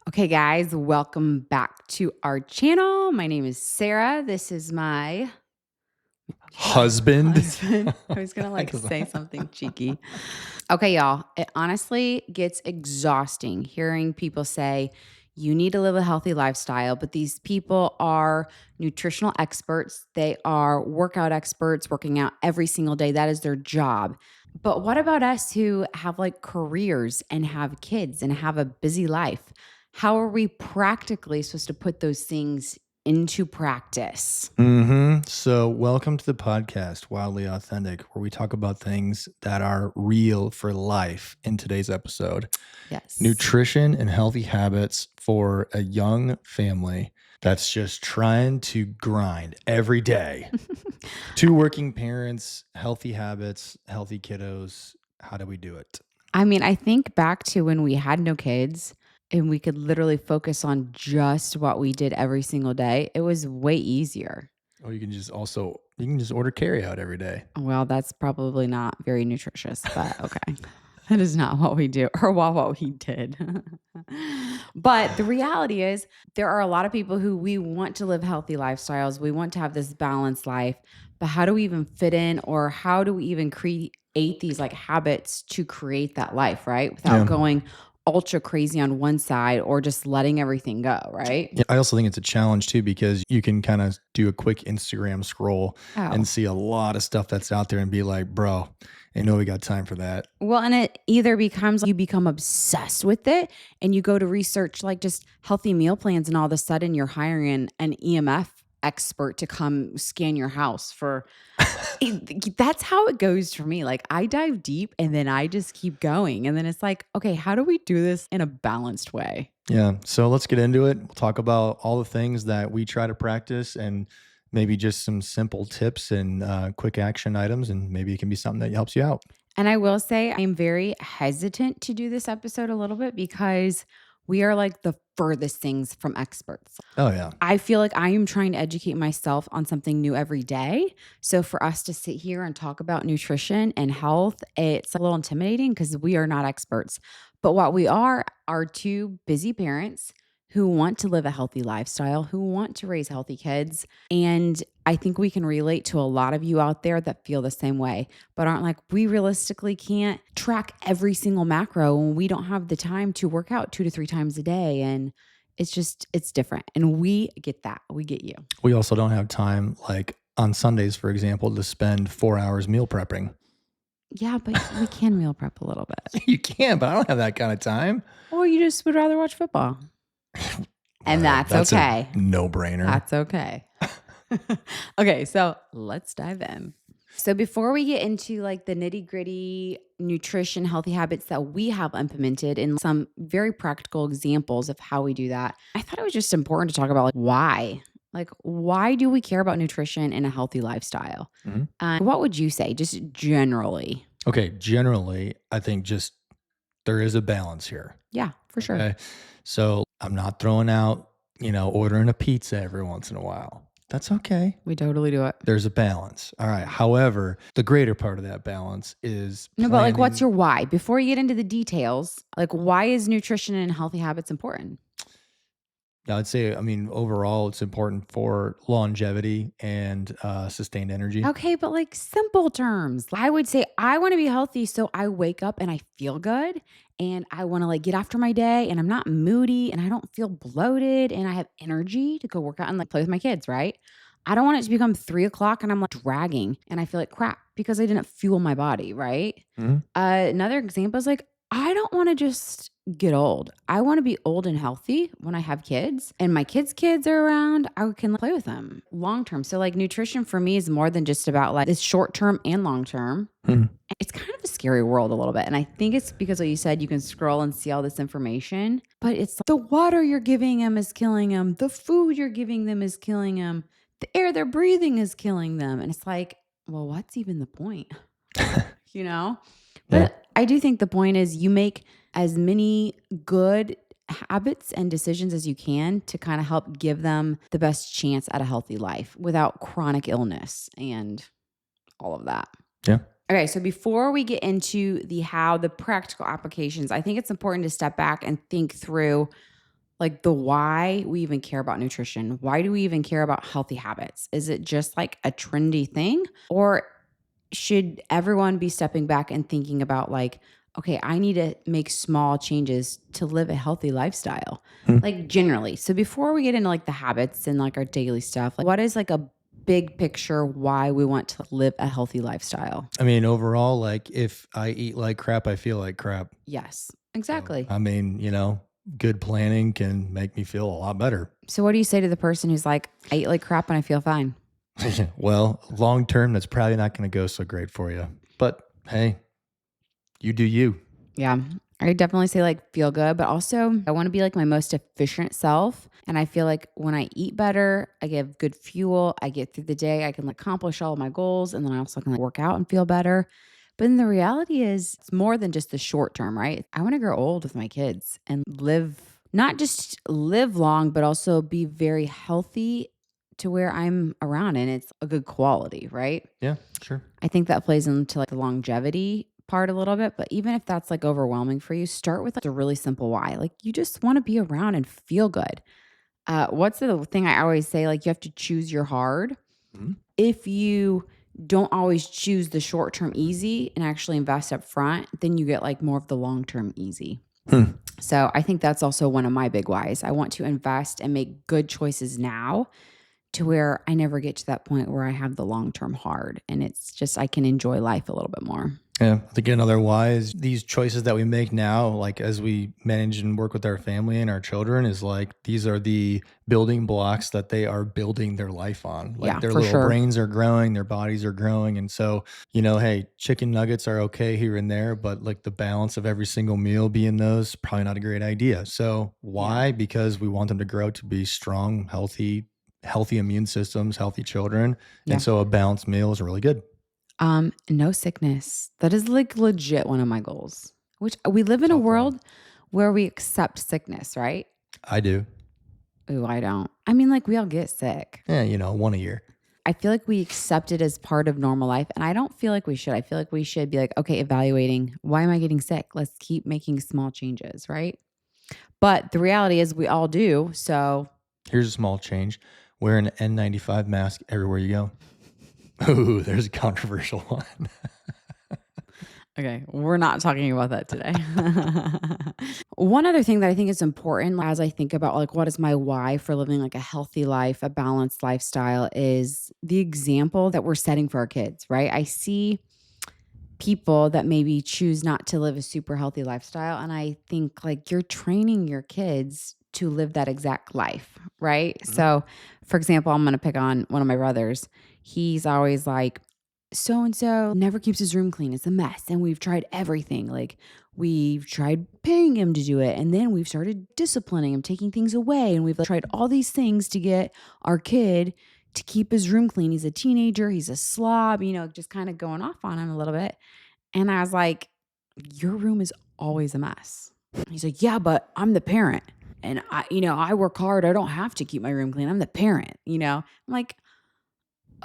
Okay, guys, welcome back to our channel. My name is Sarah. This is my Husband. husband. I was going to I just- say something cheeky. Okay, y'all, it honestly gets exhausting hearing people say, you need to live a healthy lifestyle, but these people are nutritional experts. They are workout experts working out every single day. That is their job. But what about us who have like careers and have kids and have a busy life? How are we practically supposed to put those things into practice? So, welcome to the podcast, Wildly Authentic, where we talk about things that are real for life in today's episode. Yes. Nutrition and healthy habits for a young family that's just trying to grind every day. Two working parents, healthy habits, healthy kiddos. How do we do it? I mean, I think back to when we had no kids and we could literally focus on just what we did every single day. It was way easier. Or you can just order carry out every day. Well, that's probably not very nutritious, but okay. That is not what we do or what we did. But the reality is, there are a lot of people who we want to live healthy lifestyles. We want to have this balanced life, but how do we even fit in, or how do we even create these like habits to create that life, right? Without Yeah. going ultra crazy on one side or just letting everything go, right? Yeah, I also think it's a challenge too, because you can kind of do a quick Instagram scroll Oh. and see a lot of stuff that's out there and be like, bro, ain't nobody got time for that. Well, and it either becomes you become obsessed with it and you go to research like just healthy meal plans, and all of a sudden you're hiring an EMF expert to come scan your house for that's how it goes for me. Like I dive deep and then I just keep going. And then it's like, okay, how do we do this in a balanced way? Yeah. So let's get into it. We'll talk about all the things that we try to practice and maybe just some simple tips and quick action items. And maybe it can be something that helps you out. And I will say I'm very hesitant to do this episode a little bit because we are like the furthest things from experts. Oh, yeah. I feel like I am trying to educate myself on something new every day. So for us to sit here and talk about nutrition and health, it's a little intimidating because we are not experts. But what we are two busy parents who want to live a healthy lifestyle, who want to raise healthy kids. And I think we can relate to a lot of you out there that feel the same way, but aren't like, we realistically can't track every single macro and we don't have the time to work out 2 to 3 times a day. And it's different. And we get that. We get you. We also don't have time, like on Sundays, for example, to spend 4 hours meal prepping. Yeah, but we can meal prep a little bit. You can, but I don't have that kind of time. Or you just would rather watch football. And that's okay. A no-brainer. That's okay. Okay, so let's dive in. So before we get into like the nitty-gritty nutrition, healthy habits that we have implemented and some very practical examples of how we do that, I thought it was just important to talk about like why. Like, why do we care about nutrition and a healthy lifestyle? Mhm. What would you say, just generally? Okay, generally, I think just there is a balance here. Yeah, for sure. Okay. So I'm not throwing out, ordering a pizza every once in a while. That's okay. We totally do it. There's a balance. All right. However, the greater part of that balance is No, but like, what's planning- your why? Before you get into the details, like, why is nutrition and healthy habits important? I'd say, overall, it's important for longevity and sustained energy. Okay, but like simple terms. I would say I want to be healthy so I wake up and I feel good and I want to like get after my day and I'm not moody and I don't feel bloated and I have energy to go work out and like play with my kids, right? I don't want it to become 3 o'clock and I'm like dragging and I feel like crap because I didn't fuel my body, right? Mhm. Another example is like, I don't want to just get old. I want to be old and healthy when I have kids and my kids are around. I can play with them long term. So like nutrition for me is more than just about like it's short term and long term. Mhm. It's kind of a scary world a little bit. And I think it's because what you said, you can scroll and see all this information, but it's like the water you're giving them is killing them. The food you're giving them is killing them. The air they're breathing is killing them. And it's like, well, what's even the point? you know? But Yeah. I do think the point is you make as many good habits and decisions as you can to kind of help give them the best chance at a healthy life without chronic illness and all of that. Yeah. Okay, so before we get into the practical applications, I think it's important to step back and think through Like the why we even care about nutrition. Why do we even care about healthy habits? Is it just like a trendy thing? Or should everyone be stepping back and thinking about like, okay, I need to make small changes to live a healthy lifestyle, Hmm. like generally. So before we get into like the habits and like our daily stuff, like what is like a big picture why we want to live a healthy lifestyle? I mean, overall, like if I eat like crap, I feel like crap. Yes, So, exactly. I mean, good planning can make me feel a lot better. So what do you say to the person who's like, I eat like crap and I feel fine? Well, long term, that's probably not going to go so great for you. But hey, you do you. Yeah. I definitely say like feel good, but also I want to be like my most efficient self. And I feel like when I eat better, I get good fuel, I get through the day, I can like, accomplish all of my goals. And then I also can like, work out and feel better. But then the reality is, it's more than just the short term, right? I want to grow old with my kids and live, not just live long, but also be very healthy to where I'm around and it's a good quality, right? Yeah, sure. I think that plays into like the longevity part a little bit, but even if that's like overwhelming for you, start with like a really simple why. Like you just want to be around and feel good. What's the thing I always say? Like you have to choose your hard. Mhm. If you don't always choose the short term easy and actually invest up front, then you get like more of the long term easy. Hmm. So I think that's also one of my big whys. I want to invest and make good choices now to where I never get to that point where I have the long term hard and it's just I can enjoy life a little bit more. Yeah, I think another why is these choices that we make now, like as we manage and work with our family and our children, is like these are the building blocks that they are building their life on. Like Yeah, their for little sure. brains are growing, their bodies are growing. And so, hey, chicken nuggets are okay here and there, but like the balance of every single meal being those, probably not a great idea. So, Yeah. why? Because we want them to grow to be strong, healthy immune systems, healthy children. And Yeah. so, a balanced meal is really good. No sickness. That is like legit one of my goals. Which we live in a Tough one. world where we accept sickness, right? I do. Ooh, I don't. I mean, like we all get sick. Yeah, one a year. I feel like we accept it as part of normal life. And I don't feel like we should. I feel like we should be like, okay, evaluating why am I getting sick? Let's keep making small changes, right? But the reality is we all do. So Here's a small change. Wear an N95 mask everywhere you go. Ooh, there's a controversial one. okay, we're not talking about that today. One other thing that I think is important as I think about like what is my why for living like a healthy life, a balanced lifestyle is the example that we're setting for our kids, right? I see people that maybe choose not to live a super healthy lifestyle and I think like you're training your kids to live that exact life, right? Mhm. So, for example, I'm going to pick on one of my brothers. He's always like so and so never keeps his room clean. It's a mess. And we've tried everything. Like we've tried paying him to do it. And then we've started disciplining him, taking things away. And we've tried all these things to get our kid to keep his room clean. He's a teenager. He's a slob, just kind of going off on him a little bit. And I was like, your room is always a mess. He's like, yeah, but I'm the parent. And I work hard. I don't have to keep my room clean. I'm the parent. I'm like,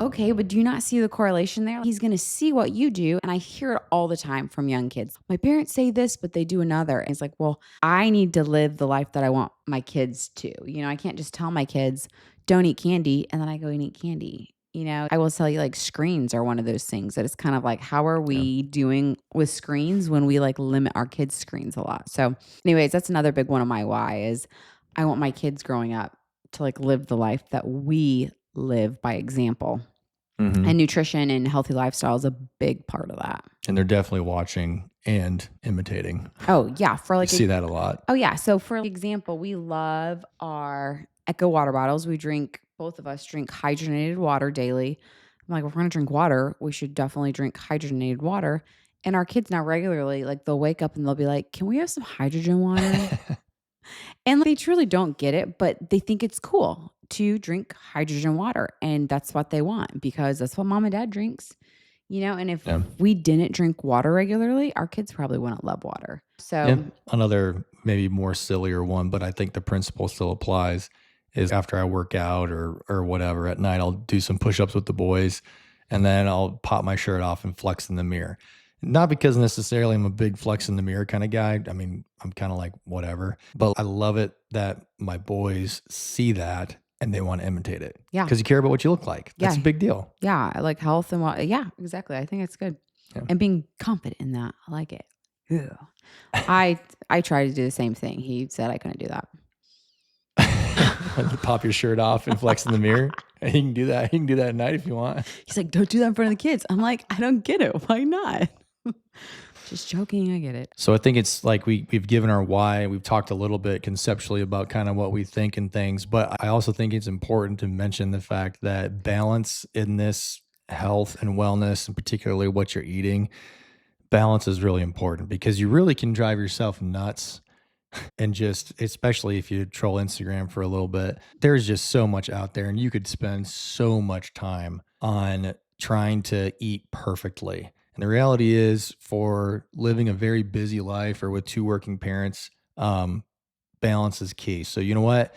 okay, but do you not see the correlation there? He's going to see what you do. And I hear it all the time from young kids. My parents say this, but they do another. And it's like, well, I need to live the life that I want my kids to. I can't just tell my kids, don't eat candy. And then I go and eat candy. I will tell you like screens are one of those things that it's kind of like, how are Yeah. we doing with screens when we like limit our kids' screens a lot? So, anyways, that's another big one of my why is I want my kids growing up to like live the life that we live by example. And Mhm. nutrition and healthy lifestyle is a big part of that. And they're definitely watching and imitating. Oh, yeah. For You like, see that a lot. oh, yeah. So, for example, we love our Echo water bottles. Both of us drink hydrogenated water daily. I'm like, if we're going to drink water, we should definitely drink hydrogenated water. And our kids now regularly, like, they'll wake up and they'll be like, can we have some hydrogen water? And they truly don't get it, but they think it's cool to drink hydrogen water. And that's what they want because that's what mom and dad drinks. And if Yeah. we didn't drink water regularly, our kids probably wouldn't love water. Yeah. So, Another maybe more sillier one, but I think the principle still applies is after I work out or whatever at night, I'll do some push-ups with the boys and then I'll pop my shirt off and flex in the mirror. Not because necessarily I'm a big flex in the mirror kind of guy. I mean, I'm kind of like whatever, but I love it that my boys see that and they want to imitate it Yeah. because you care about what you look like. That's Yeah. a big deal. Yeah. I like health and what, yeah, exactly. I think it's good. Yeah. And being confident in that. I like it. Yeah. I tried to do the same thing. He said I couldn't do that. You pop your shirt off and flex in the mirror. And you can do that. You can do that at night if you want. He's like, don't do that in front of the kids. I'm like, I don't get it. Why not? Just joking. I get it. So I think it's like we've given our why. We've talked a little bit conceptually about kind of what we think and things, but I also think it's important to mention the fact that balance in this health and wellness, and particularly what you're eating, balance is really important because you really can drive yourself nuts. And just, especially if you troll Instagram for a little bit, there's just so much out there, and you could spend so much time on trying to eat perfectly. And the reality is, for living a very busy life or with two working parents, balance is key. So, you know what?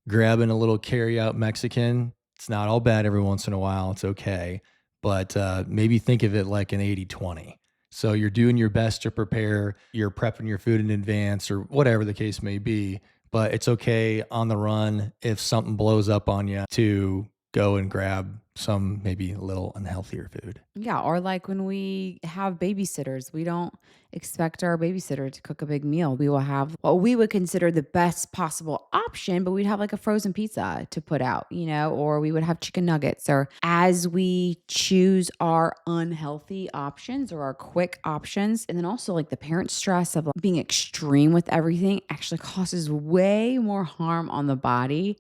Grabbing a little carry out Mexican, it's not all bad every once in a while. It's okay. But maybe think of it like an 80-20. So you're doing your best to prepare, you're prepping your food in advance or whatever the case may be. But it's okay on the run if something blows up on you to go and grab some maybe a little unhealthier food. Yeah, or like when we have babysitters, we don't expect our babysitter to cook a big meal. We will have what we would consider the best possible option, but we'd have like a frozen pizza to put out, or we would have chicken nuggets. Or as we choose our unhealthy options or our quick options, and then also like the parent stress of like, being extreme with everything actually causes way more harm on the body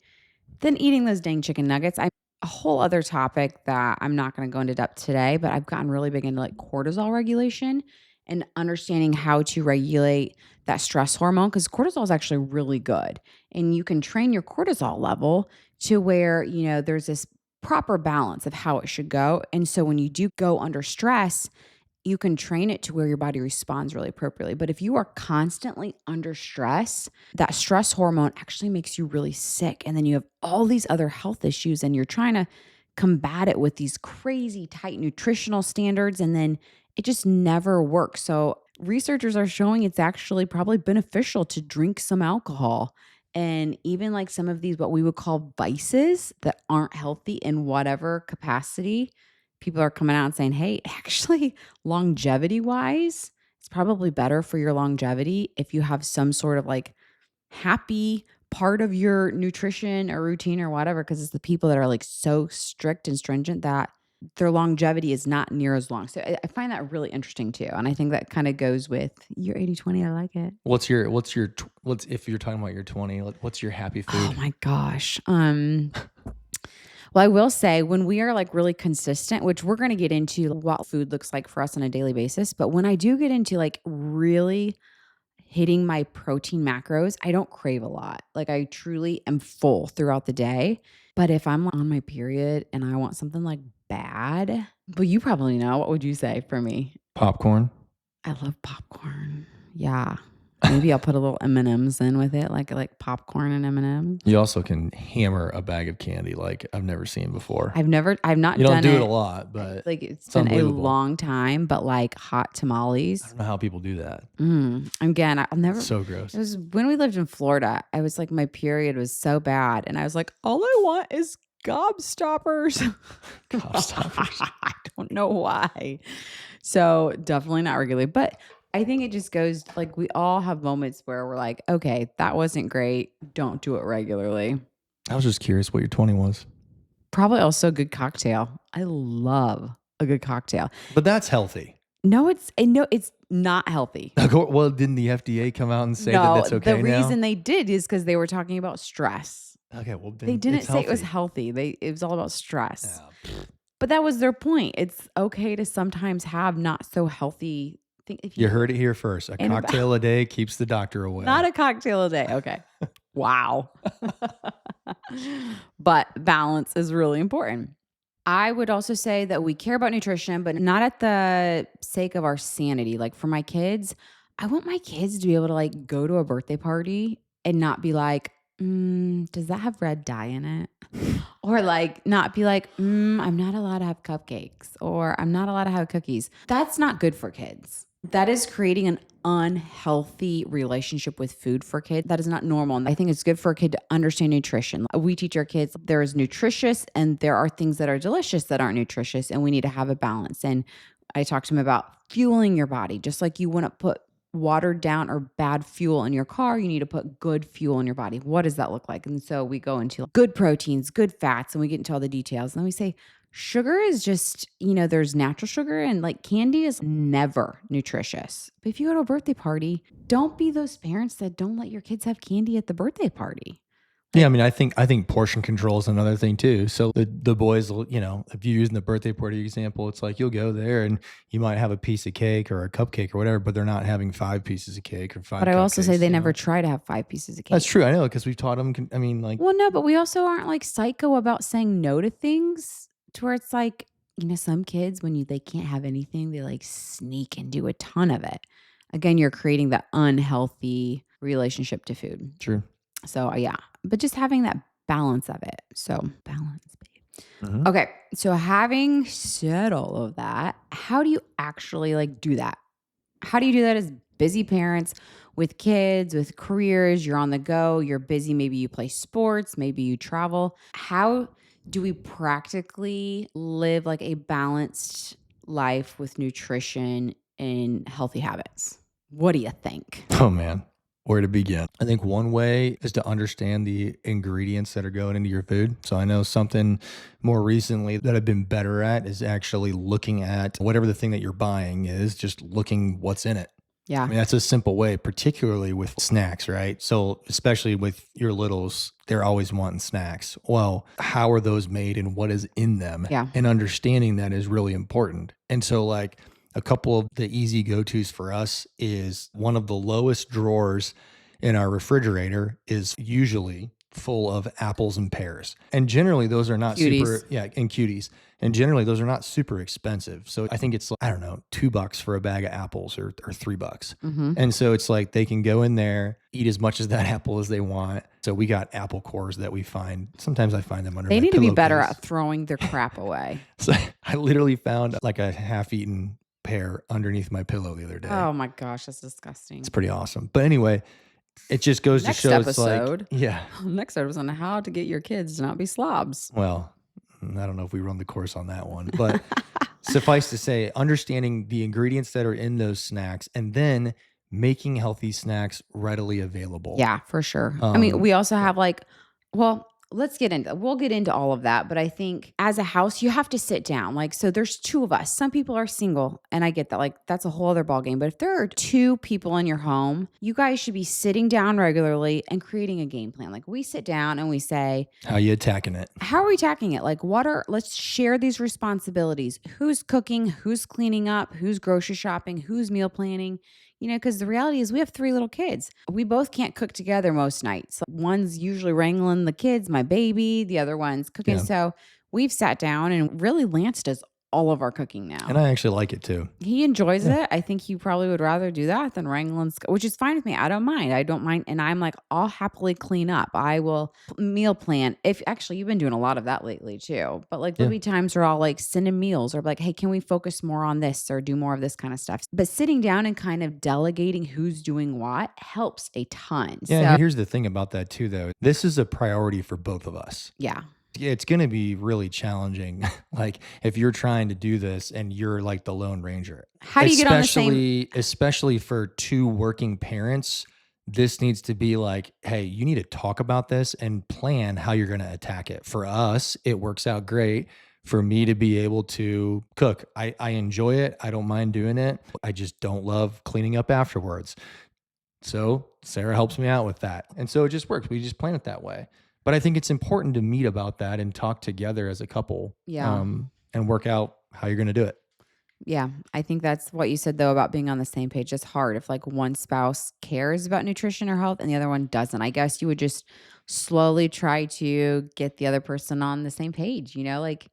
than eating those dang chicken nuggets. A whole other topic that I'm not going to go into depth today, but I've gotten really big into like cortisol regulation and understanding how to regulate that stress hormone because cortisol is actually really good. And you can train your cortisol level to where, there's this proper balance of how it should go. And so when you do go under stress, you can train it to where your body responds really appropriately. But if you are constantly under stress, that stress hormone actually makes you really sick. And then you have all these other health issues, and you're trying to combat it with these crazy tight nutritional standards. And then it just never works. So, researchers are showing it's actually probably beneficial to drink some alcohol. And even like some of these, what we would call vices that aren't healthy in whatever capacity, people are coming out and saying, hey, actually, longevity wise, it's probably better for your longevity if you have some sort of like happy part of your nutrition or routine or whatever. Cause it's the people that are like so strict and stringent that their longevity is not near as long. So I find that really interesting too. And I think that kind of goes with your 80-20. I like it. What's if you're talking about your 20, what's your happy Oh food? my gosh. Well, I will say when we are like really consistent, which we're going to get into what food looks like for us on a daily basis, but when I do get into like really hitting my protein macros, I don't crave a lot. Like I truly am full throughout the day. But if I'm on my period and I want something like bad, but you probably know, what would you say for me? Popcorn. I love popcorn. Yeah. Maybe I'll put a little M&Ms in with it, like popcorn and M&Ms. You also can hammer a bag of candy like I've never seen before. I've not You don't done do it a it. lot, but Like it's it's been a unbelievable. long time, but like hot I tamales. don't know how people do that. Again, I'll never. It's so gross. It was when we lived in Florida. I was like, my period was so bad, and I was like, all I want is gobstoppers. Gobstoppers. I don't know why. So definitely not regularly, but I think it just goes like we all have moments where we're like, okay, that wasn't great. Don't do it regularly. I was just curious what your 20 was. Probably also a good cocktail. I love a good cocktail. But that's healthy. No, it's not healthy. Well, didn't the FDA come out and say that No, that's okay the now? reason they did is because they were talking about stress. Okay, well, then They didn't it's say it was healthy. healthy. It was all about stress. Yeah. But that was their point. It's okay to sometimes have not so healthy thing. If You heard it here first. A And about- cocktail a day keeps the doctor away. Not a cocktail a day. Okay. Wow. But balance is really important. I would also say that we care about nutrition, but not at the sake of our sanity. Like for my kids, I want my kids to be able to like go to a birthday party and not be like, does that have red dye in it? Or like not be like, I'm not allowed to have cupcakes or I'm not allowed to have cookies. That's not good for kids. That is creating an unhealthy relationship with food for kids. That is not normal. And I think it's good for a kid to understand nutrition. We teach our kids there is nutritious and there are things that are delicious that aren't nutritious, and we need to have a balance. And I talked to him about fueling your body, just like you wouldn't put watered down or bad fuel in your car, you need to put good fuel in your body. What does that look like? And so we go into good proteins, good fats, and we get into all the details. And then we say, sugar is just, there's natural sugar and like candy is never nutritious. But if you go to a birthday party, don't be those parents that don't let your kids have candy at the birthday party. Yeah, I mean, I think portion control is another thing too. So the boys will, if you're using the birthday party example, it's like you'll go there and you might have a piece of cake or a cupcake or whatever, but they're not having 5 pieces of cake or 5 But I also say cupcakes, they never try to have 5 pieces of cake. That's true. I know, because we've taught them. I mean, like, Well, no, but we also aren't like psycho about saying no to things to where it's like, some kids when they can't have anything, they like sneak and do a ton of it. Again, you're creating that unhealthy relationship to food. true. So yeah, but just having that balance of it. So balance, babe. Mhm. Okay, so having said all of that, how do you actually like do that? How do you do that as busy parents with kids, with careers? You're on the go, you're busy. Maybe you play sports, maybe you travel. How do we practically live like a balanced life with nutrition and healthy habits? What do you think? Oh man, where to begin? I think one way is to understand the ingredients that are going into your food. So I know something more recently that I've been better at is actually looking at whatever the thing that you're buying is, just looking what's in it. Yeah. I mean, that's a simple way, particularly with snacks, right? So, especially with your littles, they're always wanting snacks. Well, how are those made and what is in them? Yeah. And understanding that is really important. And so, like, a couple of the easy go-tos for us is one of the lowest drawers in our refrigerator is usually full of apples and pears. And generally those are not Cuties. and cuties. And generally those are not super expensive. So I think it's, I don't know, $2 for a bag of apples or $3. Mm-hmm. And so it's like they can go in there, eat as much as that apple as they want. So we got apple cores that we find. Sometimes I find them under They my need to be better pillowcase. at throwing their crap away. So I literally found like a half-eaten pear underneath my pillow the other day. Oh my gosh, that's disgusting. It's pretty awesome. But anyway, it just goes Next to show episode. it's like, yeah. Next episode on how to get your kids to not be slobs. Well, I don't know if we run the course on that one, but suffice to say, understanding the ingredients that are in those snacks and then making healthy snacks readily available. Yeah, for sure. I mean, we also have we'll get into all of that. But I think as a house, you have to sit down. Like, so there's 2 of us. Some people are single and I get that. Like, that's a whole other ballgame. But if there are 2 people in your home, you guys should be sitting down regularly and creating a game plan. Like, we sit down and we say, how you attacking it? how are we attacking it? Like, let's share these responsibilities. Who's cooking? Who's cleaning up? Who's grocery shopping? Who's meal planning? Because the reality is we have 3 little kids. We both can't cook together most nights. One's usually wrangling the kids, my baby, the other one's cooking. Yeah. So we've sat down and really Lance does all of our cooking now. And I actually like it too. He enjoys it. I think he probably would rather do that than wrangling, which is fine with me. I don't mind. And I'm like, I'll happily clean up. I will meal plan. If actually you've been doing a lot of that lately too, but like there'll be times where I'll like send him meals or like, hey, can we focus more on this or do more of this kind of stuff? But sitting down and kind of delegating who's doing what helps a ton. Yeah. So, Here's the thing about that too, though. This is a priority for both of us. yeah. It's going to be really challenging. Like if you're trying to do this and you're like the Lone Ranger. How do you get on the same? Especially for 2 working parents, this needs to be like, hey, you need to talk about this and plan how you're going to attack it. For us, it works out great for me to be able to cook. I enjoy it. I don't mind doing it. I just don't love cleaning up afterwards. So Sarah helps me out with that. And so it just works. We just plan it that way. But I think it's important to meet about that and talk together as a couple. Yeah. And work out how you're going to do it. Yeah, I think that's what you said though about being on the same page. It's hard if like one spouse cares about nutrition or health and the other one doesn't. I guess you would just slowly try to get the other person on the same page, like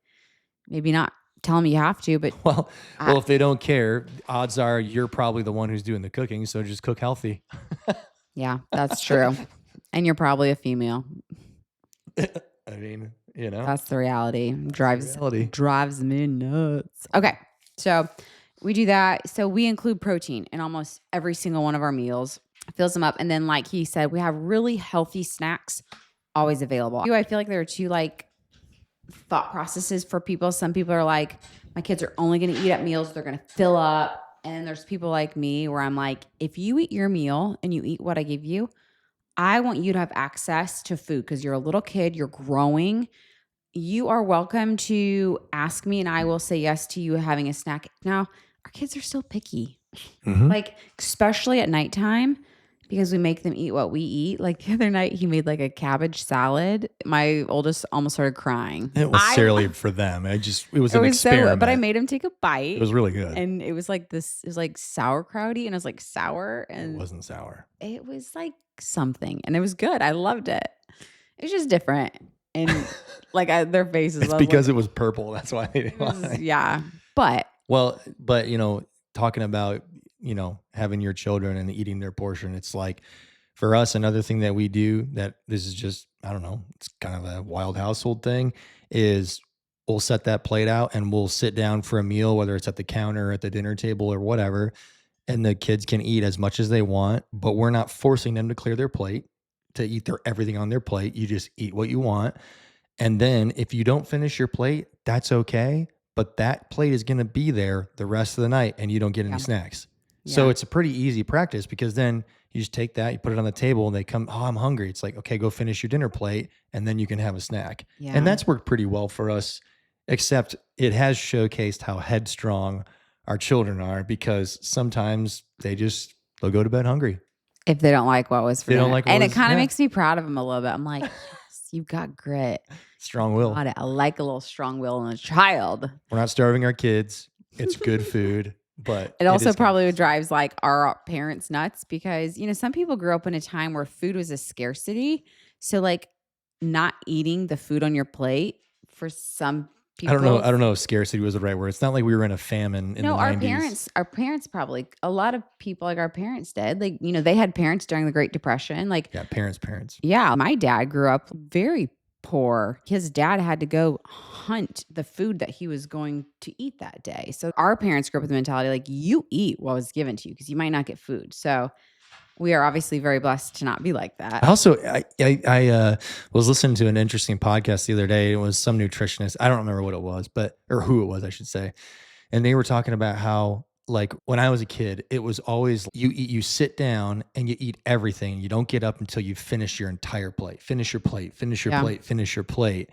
maybe not tell them you have to, but Well, if they don't care, odds are you're probably the one who's doing the cooking, so just cook healthy. yeah, that's true. And you're probably a female. I mean, you know? That's the reality. That's the reality. Drives me nuts. Okay. So we do that. So we include protein in almost every single one of our meals. Fills them up. And then like he said, we have really healthy snacks always available. I feel like there are two like thought processes for people. Some people are like, my kids are only going to eat at meals. They're going to fill up. And there's people like me where I'm like, if you eat your meal and you eat what I give you, I want you to have access to food because you're a little kid, you're growing. You are welcome to ask me and I will say yes to you having a snack. Now, our kids are still picky, Mhm. like especially at nighttime because we make them eat what we eat. Like the other night, he made like a cabbage salad. My oldest almost started crying. It was necessarily for them. It was It an was so, but I experiment. made him take a It bite was really good. and it was like this, it was like sauerkrauty and it was like sour It and wasn't sour. it was like something and it was good. I loved it. It was just different. And like their faces, It's I was because like, it was purple. That's why they didn't like. yeah. But Well, but talking about, having your children and eating their portion, it's like for us, another thing that we do that this is just, I don't know, it's kind of a wild household thing is we'll set that plate out and we'll sit down for a meal, whether it's at the counter, at the dinner table or whatever. And the kids can eat as much as they want, but we're not forcing them to clear their plate to eat everything on their plate. You just eat what you want. And then if you don't finish your plate, that's okay. But that plate is going to be there the rest of the night and you don't get any yeah, snacks. So yeah, it's a pretty easy practice because then you just take that, you put it on the table and they come, oh, I'm hungry. It's like, okay, go finish your dinner plate and then you can have a snack. yeah. And that's worked pretty well for us, except it has showcased how headstrong our children are because sometimes they'll go to bed hungry. If they don't like what was for They don't dinner. like what And it was, kind of yeah, makes me proud of them a little bit. I'm like, yes, you got grit. strong will. Got it. I like a little strong will in a child. We're not starving our kids. It's good food, but It also is gonna probably cost. drives like our parents nuts because, some people grew up in a time where food was a scarcity. So like not eating the food on your plate for some people. I don't know if scarcity was the right word. It's not like we were in a famine in the No, 90s. our parents probably a lot of people like our parents did. Like, they had parents during the Great Depression. Like, Yeah, parents. yeah, my dad grew up very poor. His dad had to go hunt the food that he was going to eat that day. So our parents grew up with the mentality like you eat what was given to you because you might not get food. So we are obviously very blessed to not be like that. I also, I was listening to an interesting podcast the other day. It was some nutritionist. I don't remember what it was, or who it was, I should say. And they were talking about how, like, when I was a kid, it was always you sit down and you eat everything. You don't get up until you finish your entire plate. Finish your plate, finish your Yeah. plate, finish your plate.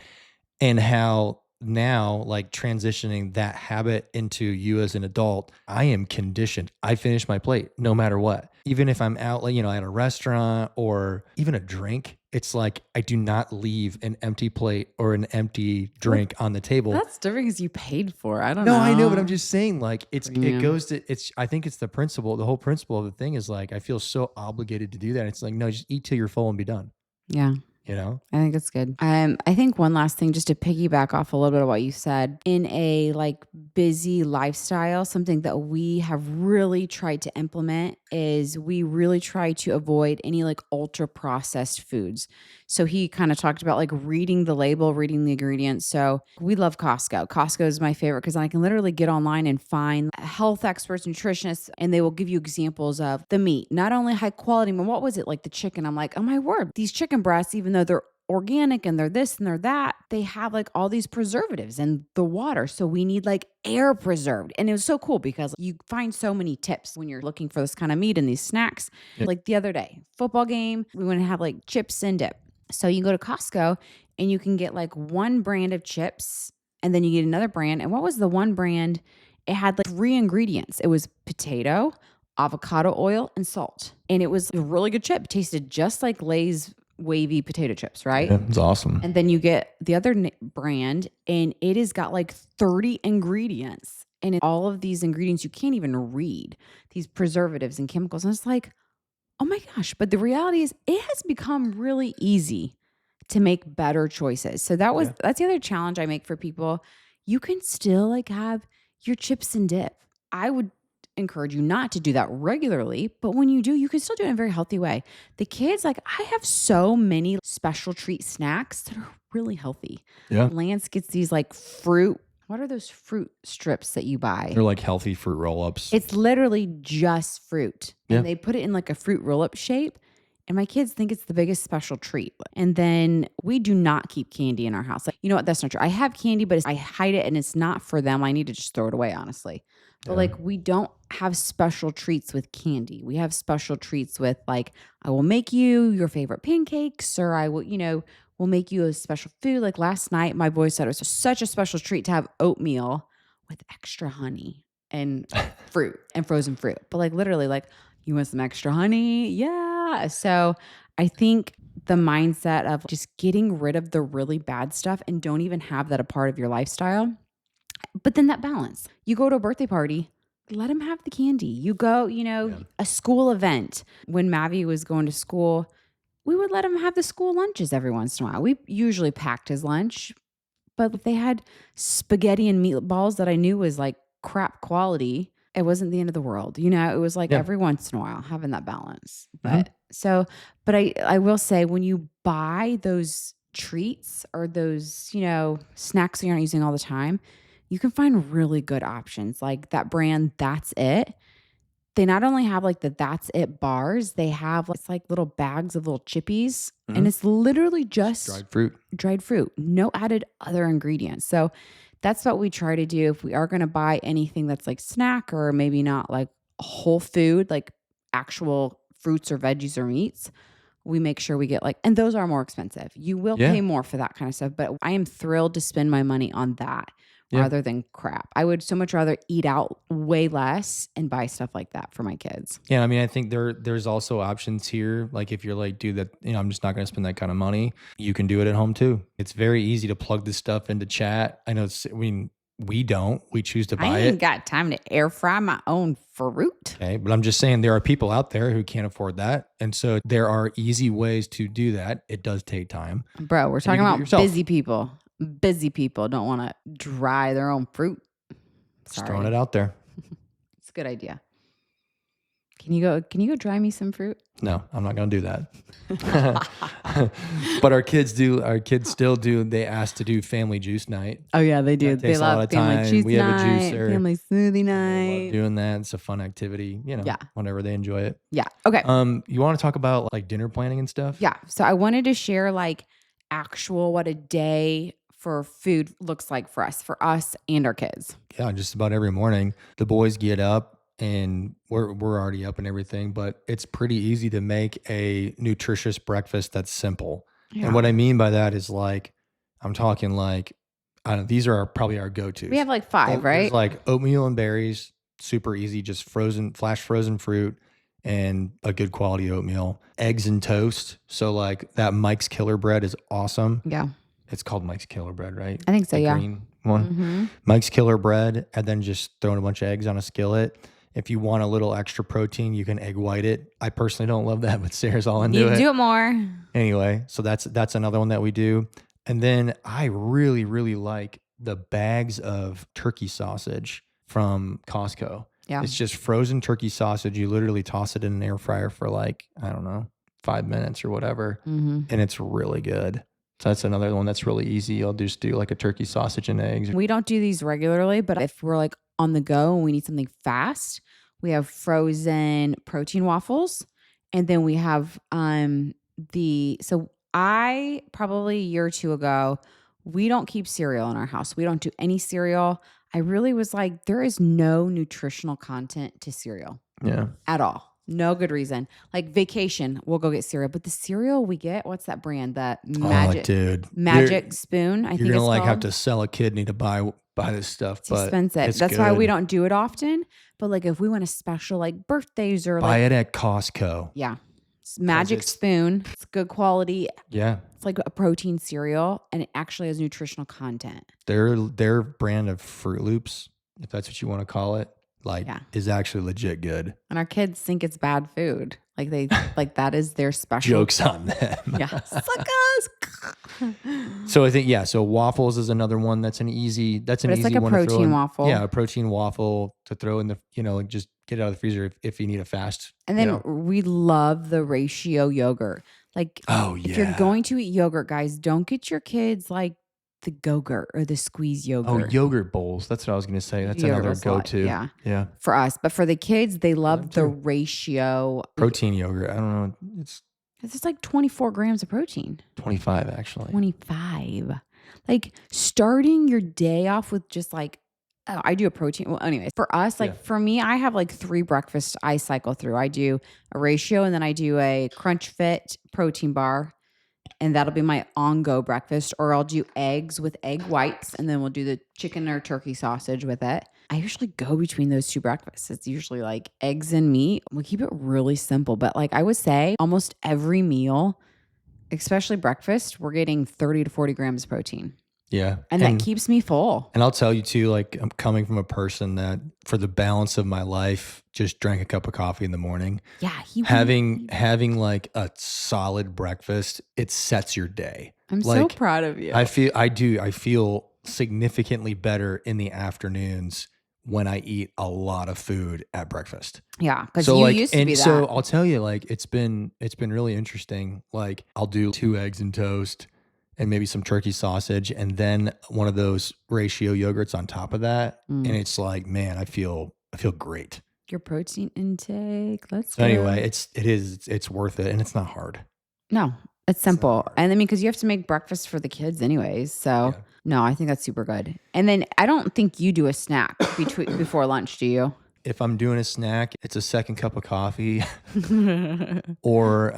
And how now, like, transitioning that habit into you as an adult, I am conditioned. I finish my plate no matter what. Even if I'm out, like, at a restaurant or even a drink, it's like I do not leave an empty plate or an empty drink on the table. That's different because you paid for it. I don't know. No, I know, but I'm just saying, like, it Yeah. goes to I think it's the whole principle of the thing is like I feel so obligated to do that. It's like, no, just eat till you're full and be done. Yeah. You know? I think it's good. I think one last thing, just to piggyback off a little bit of what you said, in a like busy lifestyle, something that we have really tried to implement is we really try to avoid any like ultra processed foods. So he kind of talked about like reading the label, reading the ingredients. So we love Costco. Costco is my favorite because I can literally get online and find health experts, nutritionists, and they will give you examples of the meat, not only high quality, but what was it like the chicken? I'm like, oh my word, these chicken breasts, even though they're organic and they're this and they're that, they have like all these preservatives in the water. So we need like air preserved. And it was so cool because you find so many tips when you're looking for this kind of meat and these snacks. Yeah. Like the other day, football game, we want to have like chips and dip. So you go to Costco and you can get like one brand of chips and then you get another brand. And what was the one brand? It had like 3 ingredients. It was potato, avocado oil, and salt. And it was a really good chip. It tasted just like Lay's wavy potato chips, right? Yeah, it's awesome. And then you get the other brand and it has got like 30 ingredients. And all of these ingredients you can't even read, these preservatives and chemicals. And it's like, oh my gosh. But the reality is it has become really easy to make better choices. So that's the other challenge I make for people. You can still like have your chips and dip. I would encourage you not to do that regularly, but when you do, you can still do it in a very healthy way. The kids, like I have so many special treat snacks that are really healthy. Yeah. Lance gets these like fruit. What are those fruit strips that you buy? They're like healthy fruit roll-ups. It's literally just fruit. Yeah. And they put it in like a fruit roll-up shape. And my kids think it's the biggest special treat. And then we do not keep candy in our house. Like, you know what? That's not true. I have candy, but I hide it and it's not for them. I need to just throw it away, honestly. But like, we don't have special treats with candy. We have special treats with like, I will make you your favorite pancakes, or I will, we'll make you a special food. Like last night, my boys said it was such a special treat to have oatmeal with extra honey and fruit and frozen fruit. But like literally, like, you want some extra honey? Yeah. So I think the mindset of just getting rid of the really bad stuff and don't even have that a part of your lifestyle. But then that balance. You go to a birthday party, let them have the candy. You go, a school event. When Mavi was going to school, we would let him have the school lunches every once in a while. We usually packed his lunch, but if they had spaghetti and meatballs that I knew was like crap quality, it wasn't the end of the world. It was like every once in a while having that balance. But I will say, when you buy those treats or those, snacks that you're not using all the time, you can find really good options. Like that brand, That's It. They not only have like the That's It bars, they have it's like little bags of little chippies, and it's literally just dried fruit, no added other ingredients. So that's what we try to do. If we are going to buy anything that's like snack or maybe not like whole food, like actual fruits or veggies or meats, we make sure we get and those are more expensive. You will pay more for that kind of stuff, but I am thrilled to spend my money on that rather than crap. I would so much rather eat out way less and buy stuff like that for my kids. Yeah, I mean, I think there's also options here. Like if you're like, dude, that I'm just not going to spend that kind of money. You can do it at home too. It's very easy to plug this stuff into chat. I know. We don't. We choose to buy it. I ain't got time to air fry my own fruit. Okay, but I'm just saying there are people out there who can't afford that, and so there are easy ways to do that. It does take time, bro. We're talking about busy people. Busy people don't want to dry their own fruit. Just throwing it out there. It's a good idea. Can you go dry me some fruit? No, I'm not going to do that. But our kids do. Our kids still do. They ask to do family juice night. Oh yeah, they do. They love family juice night. We have a juicer. Family smoothie night. They love doing that. It's a fun activity. Whenever they enjoy it. Yeah. Okay. You want to talk about like dinner planning and stuff? Yeah. So I wanted to share like actual what a day for food looks like for us and our kids. Yeah, just about every morning the boys get up. And we're already up and everything, but it's pretty easy to make a nutritious breakfast that's simple. Yeah. And what I mean by that is like, I'm talking like, I don't know, these are probably our go-tos. We have like 5, right? There's like oatmeal and berries, super easy, just flash frozen fruit and a good quality oatmeal. Eggs and toast. So like that Mike's Killer Bread is awesome. Yeah. It's called Mike's Killer Bread, right? I think so, the green one. Mm-hmm. Mike's Killer Bread, and then just throwing a bunch of eggs on a skillet. If you want a little extra protein, you can egg white it. I personally don't love that, but Sarah's all into it. You do it more. Anyway, so that's another one that we do. And then I really, really like the bags of turkey sausage from Costco. Yeah. It's just frozen turkey sausage. You literally toss it in an air fryer for like, I don't know, 5 minutes or whatever. Mm-hmm. And it's really good. So that's another one that's really easy. I'll just do like a turkey sausage and eggs. We don't do these regularly, but if we're like on the go and we need something fast, we have frozen protein waffles. And then we have so I probably a year or two ago, we don't keep cereal in our house. We don't do any cereal. I really was like, there is no nutritional content to cereal. Yeah. At all. No good reason. Like vacation, we'll go get cereal. But the cereal we get, what's that brand? That Magic Spoon, I think it's called. You're going to have to sell a kidney to buy this stuff. It's expensive. That's why we don't do it often. But like if we want a special like birthdays or buy it at Costco. Yeah. It's Magic Spoon. It's good quality. Yeah. It's like a protein cereal and it actually has nutritional content. Their brand of Fruit Loops, if that's what you want to call it, is actually legit good. And our kids think it's bad food. Like that is their special. Jokes on them. Yeah. Suckers. So I think, yeah, so waffles is another one that's an easy But it's like a one to throw protein in. waffle. Yeah, a protein waffle to throw in the, like just get it out of the freezer if you need a fast. And then we love the ratio yogurt. Like, oh yeah. if you're going to eat yogurt, guys, don't get your kids like the Go-Gurt or the squeeze yogurt. Oh, yogurt bowls. That's what I was going to say. That's Yogurt another bowls a lot, go-to. yeah. Yeah. For us. But for the kids, they love the too. ratio. Protein yogurt. I don't know. It's It's like 24 grams of protein. 25 actually. 25. Like starting your day off with just like, oh, I do a protein. Well, anyways, for us, like for me, I have like 3 breakfasts I cycle through. I do a ratio and then I do a Crunch Fit protein bar. And that'll be my on-go breakfast. Or I'll do eggs with egg whites. And then we'll do the chicken or turkey sausage with it. I usually go between those 2 breakfasts. It's usually like eggs and meat. We keep it really simple. But like I would say almost every meal, especially breakfast, we're getting 30 to 40 grams of protein. Yeah. And that keeps me full. And I'll tell you too, like I'm coming from a person that for the balance of my life, just drank a cup of coffee in the morning. Yeah. Having like a solid breakfast, it sets your day. I'm like, so proud of you. I feel significantly better in the afternoons when I eat a lot of food at breakfast. Yeah. Cause you used to be that. So I'll tell you, like, it's been really interesting. Like I'll do 2 eggs and toast and maybe some turkey sausage and then one of those ratio yogurts on top of that. And it's like, man, I feel great. Your protein intake. Let's go. Anyway, it's worth it. And it's not hard. No, it's simple. And I mean, cause you have to make breakfast for the kids anyways. So no, I think that's super good. And then I don't think you do a snack before lunch, do you? If I'm doing a snack, it's a second cup of coffee or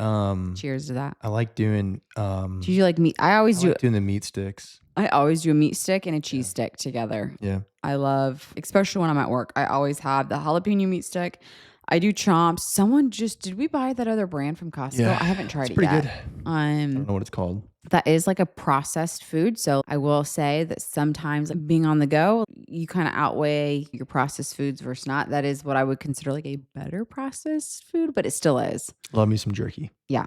cheers to that. I like doing do you like meat? I always do doing the meat sticks. I always do a meat stick and a cheese stick together. Yeah. I love, especially when I'm at work, I always have the jalapeno meat stick. I do chomps. Did we buy that other brand from Costco? Yeah, I haven't tried it pretty yet. Good. I don't know what it's called. That is like a processed food. So I will say that sometimes being on the go, you kind of outweigh your processed foods versus not. That is what I would consider like a better processed food, but it still is. Love me some jerky. Yeah.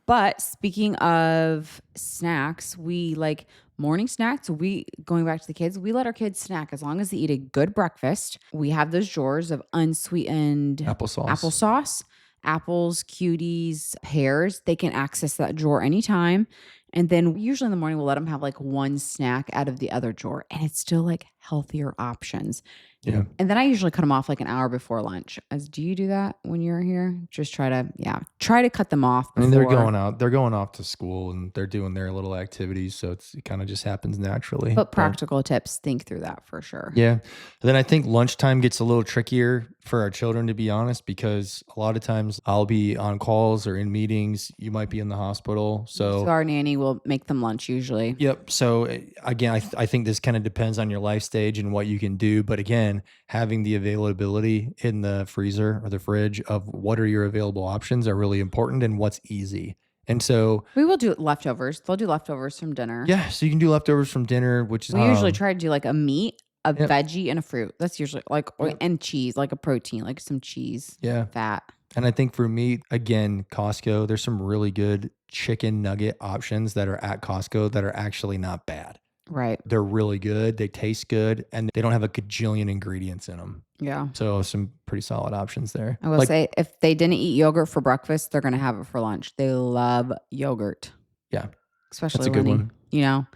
But speaking of snacks, we like morning snacks. Going back to the kids, we let our kids snack as long as they eat a good breakfast. We have those drawers of unsweetened applesauce, apples, cuties, pears. They can access that drawer anytime. And then usually in the morning, we'll let them have like one snack out of the other drawer. And it's still like healthier options. Yeah. And then I usually cut them off like an hour before lunch. Do you do that when you're here? Just try to cut them off. I mean, they're going off to school and they're doing their little activities. So it kind of just happens naturally. But practical tips, think through that for sure. Yeah. And then I think lunchtime gets a little trickier for our children, to be honest, because a lot of times I'll be on calls or in meetings. You might be in the hospital. So our nanny will make them lunch usually. Yep. So again, I think this kind of depends on your life stage and what you can do. But again, having the availability in the freezer or the fridge of what are your available options are really important and what's easy. And so we will do leftovers. They'll do leftovers from dinner. Yeah. So you can do leftovers from dinner, which is we usually try to do like a meat, a veggie, and a fruit. That's usually like and cheese, like a protein, like some cheese. Yeah. Fat. And I think for me, again, Costco, there's some really good chicken nugget options that are at Costco that are actually not bad. Right. They're really good. They taste good and they don't have a gajillion ingredients in them. Yeah. So some pretty solid options there. I will say if they didn't eat yogurt for breakfast, they're going to have it for lunch. They love yogurt. Yeah. Especially that's a good one.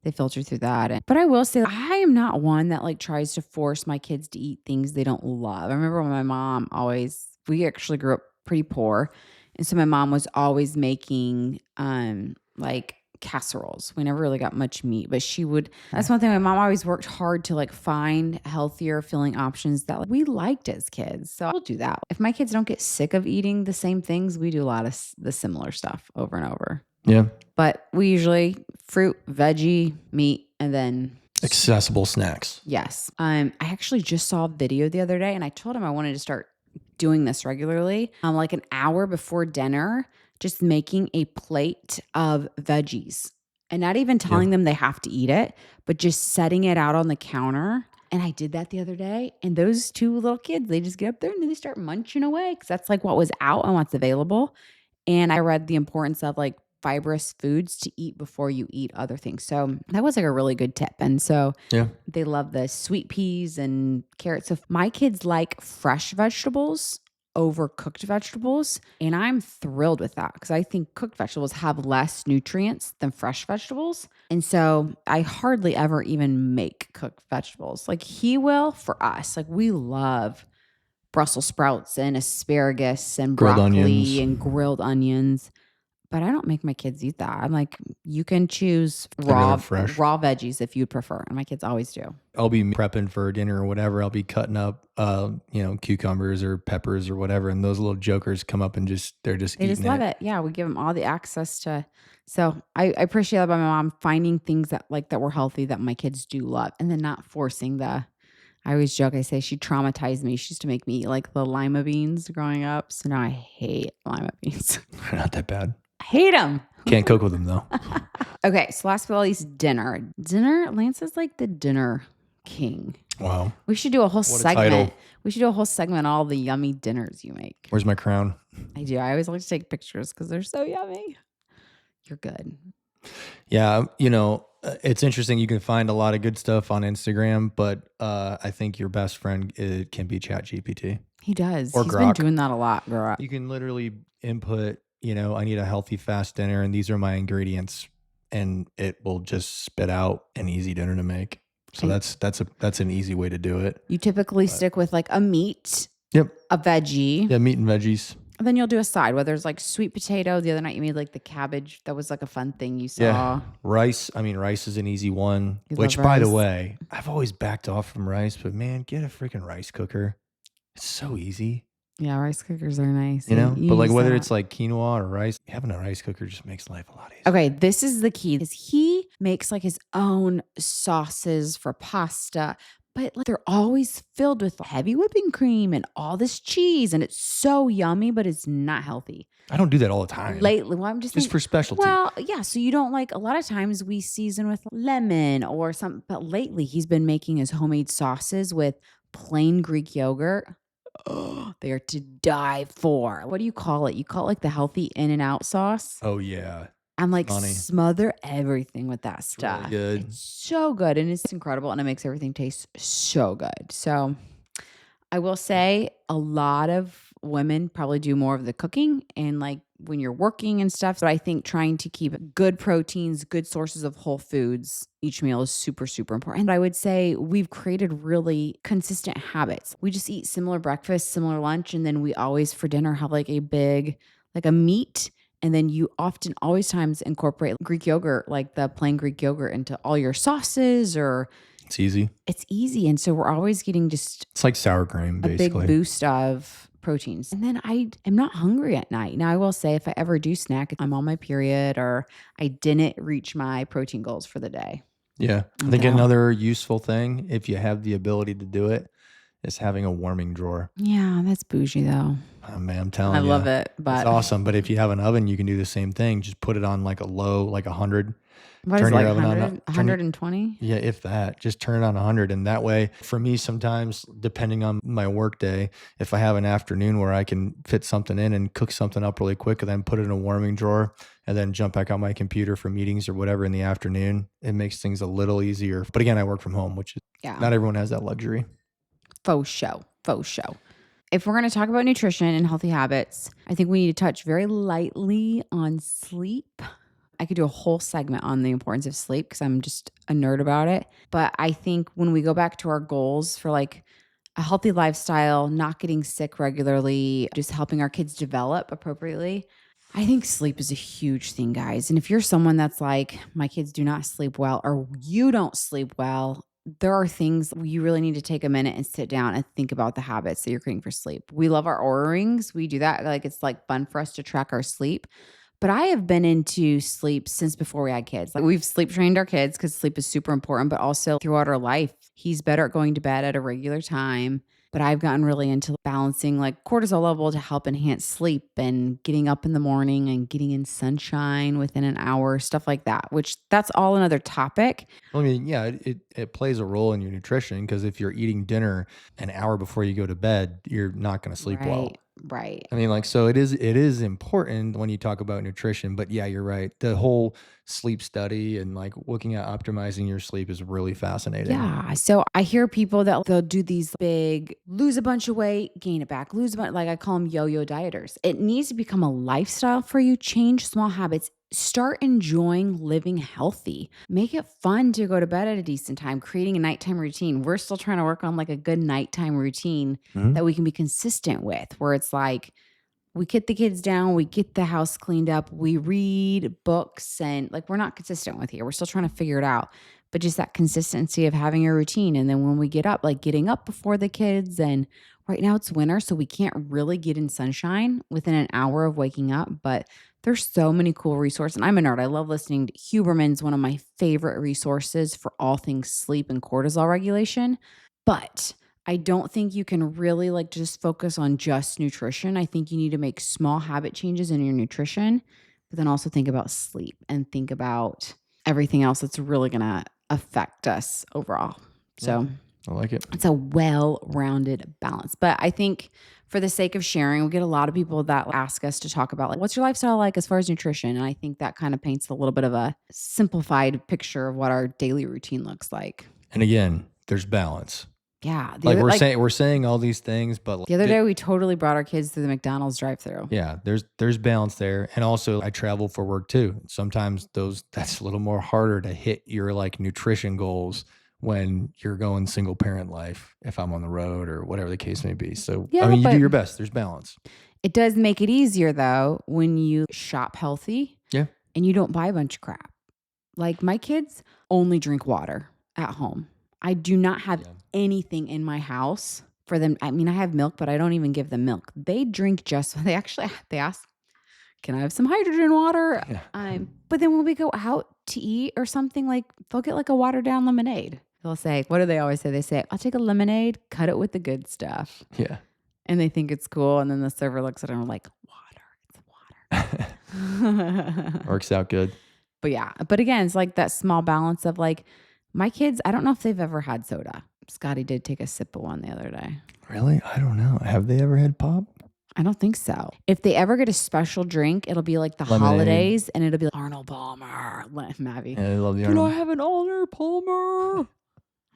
They filter through that. But I will say I am not one that like tries to force my kids to eat things they don't love. I remember when my mom we actually grew up pretty poor. And so my mom was always making like casseroles. We never really got much meat, but that's one thing. My mom always worked hard to like find healthier filling options that like, we liked as kids. So I'll do that. If my kids don't get sick of eating the same things, we do a lot of the similar stuff over and over. Yeah. But we usually fruit, veggie, meat, and then accessible snacks. Yes. I actually just saw a video the other day and I told him I wanted to start doing this regularly. Like an hour before dinner, just making a plate of veggies and not even telling them they have to eat it, but just setting it out on the counter And I did that the other day, and those 2 little kids, they just get up there and then they start munching away because that's, like, what was out and what's available. And I read the importance of, like, fibrous foods to eat before you eat other things. So that was, like, a really good tip. And so Yeah. they love the sweet peas and carrots. So my kids like fresh vegetables over cooked vegetables, and I'm thrilled with that because I think cooked vegetables have less nutrients than fresh vegetables. And so I hardly ever even make cooked vegetables. Like he will for us. Like we love Brussels sprouts and asparagus and Grilled onions. broccoli and grilled onions. But I don't make my kids eat that. I'm like, you can choose I'd rather raw fresh. raw veggies if you'd prefer. And my kids always do. I'll be prepping for dinner or whatever. I'll be cutting up, cucumbers or peppers or whatever. And those little jokers come up and they're just They just eating love it. it. Yeah, we give them all the access to. So I appreciate that about my mom finding things that were healthy that my kids do love, and then not forcing the. I always joke. I say she traumatized me. She used to make me eat like the lima beans growing up. So now I hate lima beans. They're not that bad. I hate them. Can't cook with them though. Okay, so last but not least, dinner. Dinner. Lance is like the dinner king. Wow. We should do a whole What a segment. title. We should do a whole segment on all the yummy dinners you make. Where's my crown? I do. I always like to take pictures because they're so yummy. You're good. Yeah, it's interesting. You can find a lot of good stuff on Instagram, but I think your best friend can be ChatGPT He does. or He's Grok. been doing that a lot, girl. You can literally input, I need a healthy fast dinner and these are my ingredients, and it will just spit out an easy dinner to make. So And that's an easy way to do it. you typically stick with like a meat, Yep. a veggie, Yeah, meat and veggies. and then you'll do a side, whether it's like sweet potato. The other night you made like the cabbage. That was like a fun thing you saw. Yeah. Rice. I mean, rice is an easy one, You which love by the rice. way, I've always backed off from rice, but man, get a freaking rice cooker. It's so easy, Yeah, rice cookers are nice. But like use whether that. it's like quinoa or rice, having a rice cooker just makes life a lot easier. Okay, this is the key. Is he makes like his own sauces for pasta, but like, they're always filled with heavy whipping cream and all this cheese, and it's so yummy, but it's not healthy. I don't do that all the time. Lately, well, I'm just Just thinking, for specialty. well, yeah. So you don't like a lot of times we season with lemon or something, but lately he's been making his homemade sauces with plain Greek yogurt. Oh, they are to die for. What do you call it? You call it like the healthy in and out sauce. Oh yeah. I'm like, Funny. smother everything with that really stuff. good. It's so good and it's incredible and it makes everything taste so good. So I will say a lot of women probably do more of the cooking and like when you're working and stuff. But I think trying to keep good proteins, good sources of whole foods each meal is super, super important. But I would say we've created really consistent habits. We just eat similar breakfast, similar lunch, and then we always for dinner have like a big, like a meat. And then you often always times incorporate Greek yogurt, like the plain Greek yogurt into all your sauces or It's easy. it's easy. And so we're always getting just It's like sour cream, a big basically. boost of proteins. And then I am not hungry at night. Now, I will say if I ever do snack, I'm on my period or I didn't reach my protein goals for the day. Yeah. I think another useful thing, if you have the ability to do it, is having a warming drawer. Yeah, that's bougie though. Oh, man, I'm telling I you. love it. It's But awesome. But if you have an oven, you can do the same thing. Just put it on like a low, like 100. what is Turn it, like your oven on 100, 120? Yeah, if that, just turn it on 100. And that way, for me, sometimes depending on my work day, if I have an afternoon where I can fit something in and cook something up really quick and then put it in a warming drawer and then jump back on my computer for meetings or whatever in the afternoon, it makes things a little easier. But again, I work from home, which is Yeah. not everyone has that luxury. Faux show. Faux show. If we're going to talk about nutrition and healthy habits, I think we need to touch very lightly on sleep. I could do a whole segment on the importance of sleep because I'm just a nerd about it. But I think when we go back to our goals for like a healthy lifestyle, not getting sick regularly, just helping our kids develop appropriately, I think sleep is a huge thing, guys. And if you're someone that's like, my kids do not sleep well, or you don't sleep well, there are things you really need to take a minute and sit down and think about the habits that you're creating for sleep. We love our Oura rings. We do that. Like it's like fun for us to track our sleep. But I have been into sleep since before we had kids. Like we've sleep trained our kids because sleep is super important, but also throughout our life, he's better at going to bed at a regular time. But I've gotten really into balancing like cortisol level to help enhance sleep and getting up in the morning and getting in sunshine within an hour, stuff like that, which that's all another topic. I mean, yeah, it plays a role in your nutrition because if you're eating dinner an hour before you go to bed, you're not going to sleep well. Right, right. I mean, like, so it is important when you talk about nutrition, but yeah, you're right. The whole sleep study and like looking at optimizing your sleep is really fascinating. Yeah. So I hear people that they'll do these big lose a bunch of weight, gain it back, lose a bunch, like I call them yo-yo dieters. It needs to become a lifestyle for you. Change small habits. Start enjoying living healthy. Make it fun to go to bed at a decent time, creating a nighttime routine. We're still trying to work on like a good nighttime routine Mhm. that we can be consistent with, where it's like we get the kids down, we get the house cleaned up, we read books, and like we're not consistent with here. We're still trying to figure it out. But just that consistency of having a routine. And then when we get up, like getting up before the kids, and right now it's winter, so we can't really get in sunshine within an hour of waking up. But there's so many cool resources. And I'm a nerd. I love listening to Huberman's one of my favorite resources for all things sleep and cortisol regulation. But I don't think you can really like just focus on just nutrition. I think you need to make small habit changes in your nutrition, but then also think about sleep and think about everything else that's really going to affect us overall. Yeah, So I like it. it's a well rounded balance. But I think for the sake of sharing, we get a lot of people that ask us to talk about like, what's your lifestyle like as far as nutrition? And I think that kind of paints a little bit of a simplified picture of what our daily routine looks like. And again, there's balance. Yeah. Like we're saying all these things, but The other day, we totally brought our kids through the McDonald's drive-through. yeah, there's balance there. And also I travel for work too. Sometimes that's a little more harder to hit your like nutrition goals when you're going single parent life, if I'm on the road or whatever the case may be. So I Yeah, mean, you do but your best. There's balance. it does make it easier though when you shop healthy Yeah. and you don't buy a bunch of crap. Like my kids only drink water at home. I do not have Yeah. anything in my house for them. I mean, I have milk, but I don't even give them milk. They drink just they ask, "Can I have some hydrogen water?" Yeah. But then when we go out to eat or something, like they'll get like a watered down lemonade. They'll say, what do they always say? They say, "I'll take a lemonade, cut it with the good stuff." Yeah. And they think it's cool. And then the server looks at it and like, water, it's water. Works out good. But yeah, but again, it's like that small balance of like my kids, I don't know if they've ever had soda. Scotty did take a sip of one the other day. Really? I don't know. Have they ever had pop? I don't think so. If they ever get a special drink, it'll be like the Lemonade. holidays and it'll be like Arnold Palmer. Mavi. Yeah, they love the Can I Arnold. have an Arnold Palmer? I'm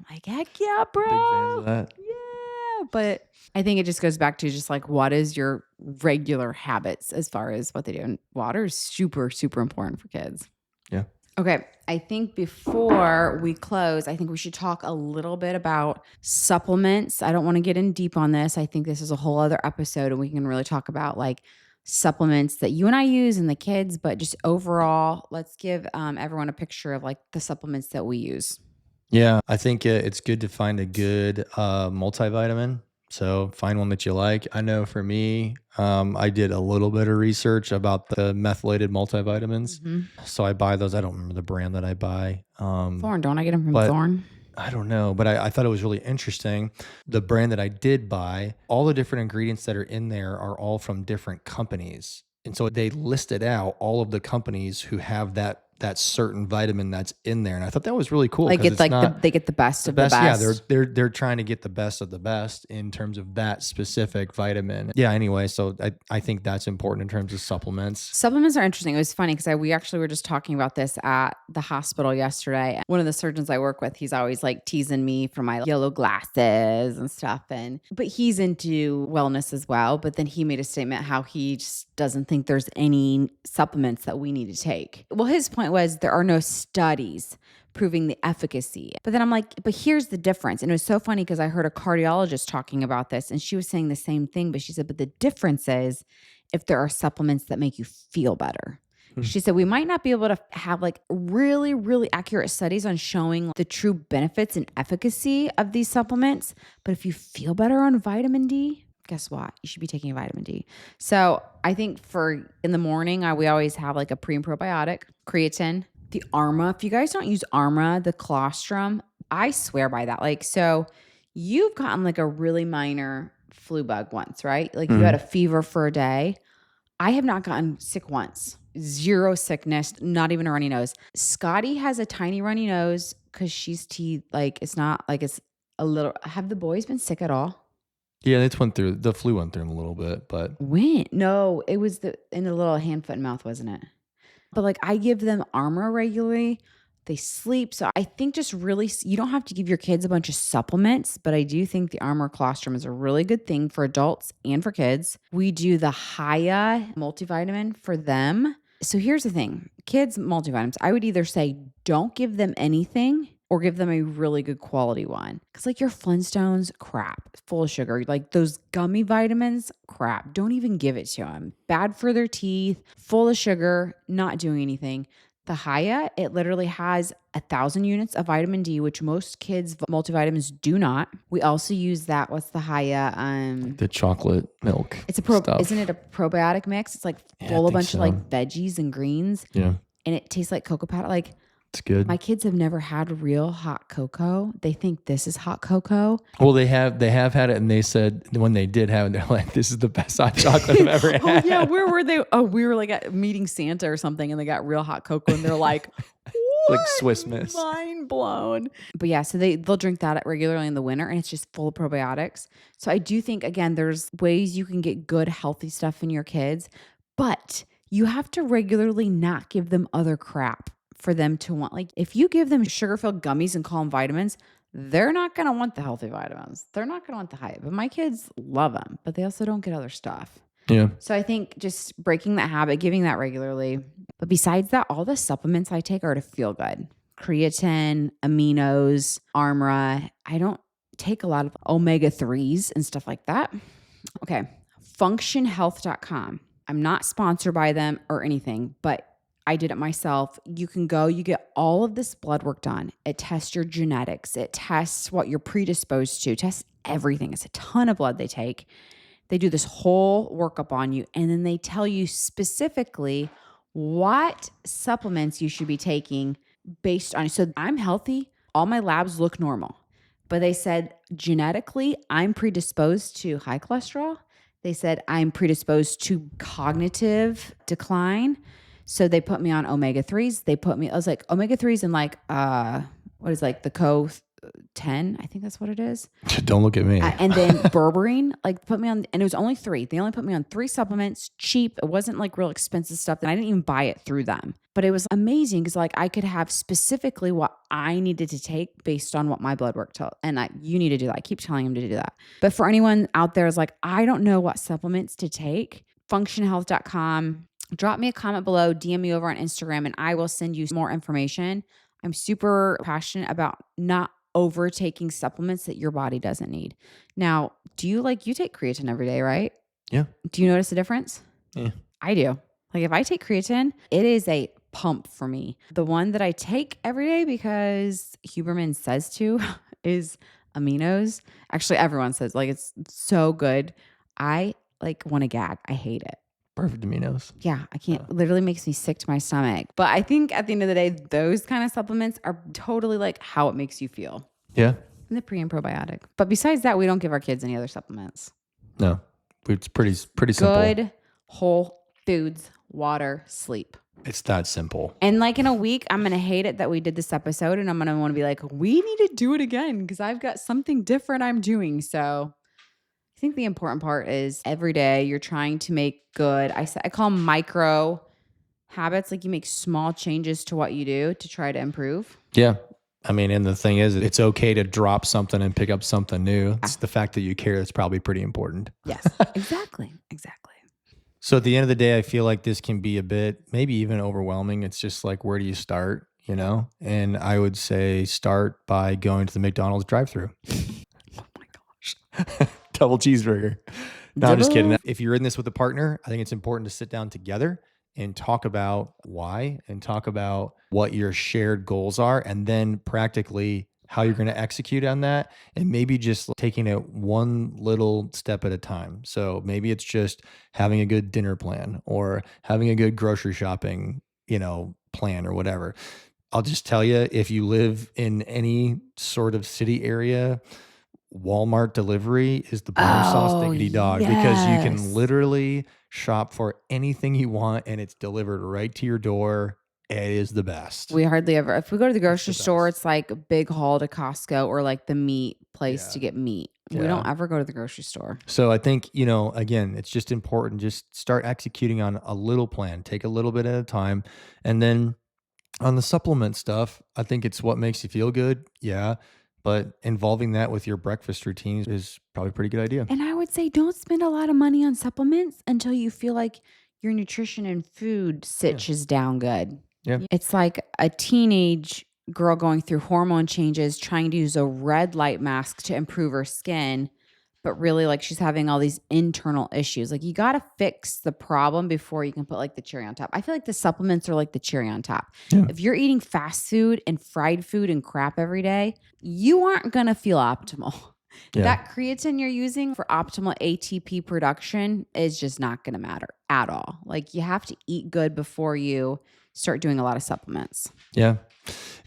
like, heck yeah, Big fans bro. of that. Yeah. But I think it just goes back to just like, what is your regular habits as far as what they do? And water is super, super important for kids. Yeah. Okay. I think before we close, I think we should talk a little bit about supplements. I don't want to get in deep on this. I think this is a whole other episode and we can really talk about like supplements that you and I use and the kids, but just overall, let's give everyone a picture of like the supplements that we use. Yeah, I think it's good to find a good multivitamin. So find one that you like. I know for me, I did a little bit of research about the methylated multivitamins. Mhm. So I buy those. I don't remember the brand that I buy. Thorn, don't I get them from but Thorn? I don't know, but I thought it was really interesting. The brand that I did buy, all the different ingredients that are in there are all from different companies. And so they listed out all of the companies who have that certain vitamin that's in there. And I thought that was really cool. Like 'Cause it's like not they get the best the of the best. Yeah, best. they're trying to get the best of the best in terms of that specific vitamin. Yeah, anyway, so I think that's important in terms of supplements. Supplements are interesting. It was funny because we actually were just talking about this at the hospital yesterday. One of the surgeons I work with, he's always like teasing me for my yellow glasses and stuff. But he's into wellness as well. But then he made a statement how he just doesn't think there's any supplements that we need to take. Well, his point was there are no studies proving the efficacy. But then I'm like, but here's the difference. And it was so funny because I heard a cardiologist talking about this and she was saying the same thing, but she said, but the difference is if there are supplements that make you feel better. She said, we might not be able to have like really, really accurate studies on showing the true benefits and efficacy of these supplements. But if you feel better on vitamin D, guess what? You should be taking a vitamin D. So I think for in the morning, we always have like a pre and probiotic, creatine, the Arma. If you guys don't use Arma, the Colostrum, I swear by that. Like, so You've gotten like a really minor flu bug once, right? Like you had a Mhm. fever for a day. I have not gotten sick once. Zero sickness, not even a runny nose. Scotty has a tiny runny nose because she's like it's not like it's a little. Have the boys been sick at all? Yeah, the flu went through them a little bit, but When? No, it was in the little hand, foot, and mouth, wasn't it? But, like, I give them Armor regularly. They sleep, so I think just really you don't have to give your kids a bunch of supplements, but I do think the Armor Colostrum is a really good thing for adults and for kids. We do the Haya multivitamin for them. So here's the thing, kids multivitamins, I would either say don't give them anything or give them a really good quality one. Cause like your Flintstones, crap, full of sugar. Like those gummy vitamins, crap. Don't even give it to them. Bad for their teeth, full of sugar, not doing anything. The Haya, it literally has 1,000 units of vitamin D, which most kids' multivitamins do not. We also use that. What's the Haya? like the chocolate milk It's isn't stuff. it a probiotic mix? It's like Yeah, I full of a think bunch of so. like veggies and greens, Yeah, and it tastes like cocoa powder. Like it's good. my kids have never had real hot cocoa. They think this is hot cocoa. Well, they have had it, and they said when they did have it, they're like, "This is the best hot chocolate I've ever Oh yeah, had." where were they? Oh, we were like at meeting Santa or something, and they got real hot cocoa, and they're like, Like "What? Swiss Miss. Mind blown." But yeah, so they'll drink that regularly in the winter, and it's just full of probiotics. So I do think again, there's ways you can get good healthy stuff in your kids, but you have to regularly not give them other crap for them to want. Like if you give them sugar filled gummies and call them vitamins, they're not going to want the healthy vitamins. They're not going to want the hype. But my kids love them, but they also don't get other stuff. Yeah, So I think just breaking that habit, giving that regularly. But besides that, all the supplements I take are to feel good. Creatine, aminos, Armra. I don't take a lot of omega 3s and stuff like that. Okay. Functionhealth.com. I'm not sponsored by them or anything, but I did it myself. You can go, you get all of this blood work done. It tests your genetics. It tests what you're predisposed to, tests everything. It's a ton of blood they take. They do this whole workup on you, and then they tell you specifically what supplements you should be taking based on. So I'm healthy. All my labs look normal, but they said genetically, I'm predisposed to high cholesterol. They said I'm predisposed to cognitive decline. So they put me on omega 3s. I was like, omega 3s and like, what is like the Co 10? I think that's what it is. don't look at me. And then berberine, like put me on, and it was only 3. They only put me on 3 supplements, cheap. It wasn't like real expensive stuff. And I didn't even buy it through them. But it was amazing because like I could have specifically what I needed to take based on what my blood work told. And you need to do that. I keep telling them to do that. But for anyone out there is like, I don't know what supplements to take, functionhealth.com. Drop me a comment below, DM me over on Instagram, and I will send you more information. I'm super passionate about not overtaking supplements that your body doesn't need. Now, you take creatine every day, right? Yeah. Do you notice a difference? Yeah. I do. Like if I take creatine, it is a pump for me. The one that I take every day because Huberman says to is aminos. Actually, everyone says like it's so good. I like want to gag. I hate it. Perfect aminos. Yeah, I can't. Literally makes me sick to my stomach. But I think at the end of the day, those kind of supplements are totally like how it makes you feel. Yeah. And the pre and probiotic. But besides that, we don't give our kids any other supplements. No, it's pretty simple. Good whole foods, water, sleep. It's that simple. And like in a week, I'm going to hate it that we did this episode, and I'm going to want to be like, we need to do it again because I've got something different I'm doing. So I think the important part is every day you're trying to make good. I call them micro habits. Like you make small changes to what you do to try to improve. Yeah. I mean, and the thing is, it's okay to drop something and pick up something new. It's the fact that you care that's probably pretty important. Yes, exactly. So at the end of the day, I feel like this can be a bit, maybe even overwhelming. It's just like, where do you start? You know? And I would say start by going to the McDonald's drive-thru. Oh my gosh. Double cheeseburger. No, I'm just kidding. If you're in this with a partner, I think it's important to sit down together and talk about why and talk about what your shared goals are, and then practically how you're going to execute on that, and maybe just taking it one little step at a time. So maybe it's just having a good dinner plan or having a good grocery shopping, plan or whatever. I'll just tell you, if you live in any sort of city area, Walmart delivery is the bomb sauce Oh, diggity dog, because you can yes. literally shop for anything you want and it's delivered right to your door. It is the best. We hardly ever if we go to the It's the grocery store, best. it's like a big haul to Costco or like the meat place Yeah. to get meat. We Yeah. don't ever go to the grocery store. So I think, again, it's just important. Just start executing on a little plan. Take a little bit at a time. And then on the supplement stuff, I think it's what makes you feel good. Yeah. But involving that with your breakfast routine is probably a pretty good idea. And I would say don't spend a lot of money on supplements until you feel like your nutrition and food Yeah. sitches down good. Yeah. It's like a teenage girl going through hormone changes, trying to use a red light mask to improve her skin, but really like she's having all these internal issues. Like you got to fix the problem before you can put like the cherry on top. I feel like the supplements are like the cherry on top. Yeah. If you're eating fast food and fried food and crap every day, you aren't going to feel optimal. Yeah. That creatine you're using for optimal ATP production is just not going to matter at all. Like you have to eat good before you start doing a lot of supplements. Yeah.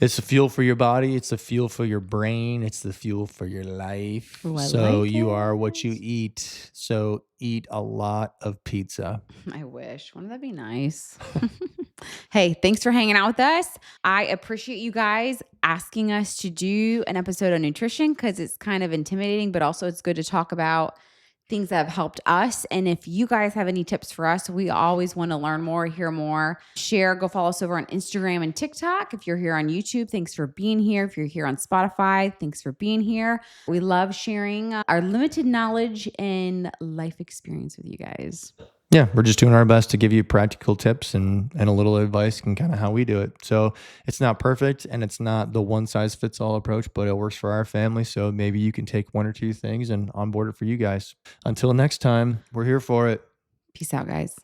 It's the fuel for your body. It's the fuel for your brain. It's the fuel for your life. Ooh, I So like you are what you it. eat. So eat a lot of pizza. I wish. Wouldn't that be nice? Hey, thanks for hanging out with us. I appreciate you guys asking us to do an episode on nutrition because it's kind of intimidating, but also it's good to talk about things that have helped us. And if you guys have any tips for us, we always want to learn more, hear more, share. Go follow us over on Instagram and TikTok. If you're here on YouTube, thanks for being here. If you're here on Spotify, thanks for being here. We love sharing our limited knowledge and life experience with you guys. Yeah, we're just doing our best to give you practical tips and a little advice and kind of how we do it. So it's not perfect and it's not the one size fits all approach, but it works for our family. So maybe you can take one or two things and onboard it for you guys. Until next time, we're here for it. Peace out, guys.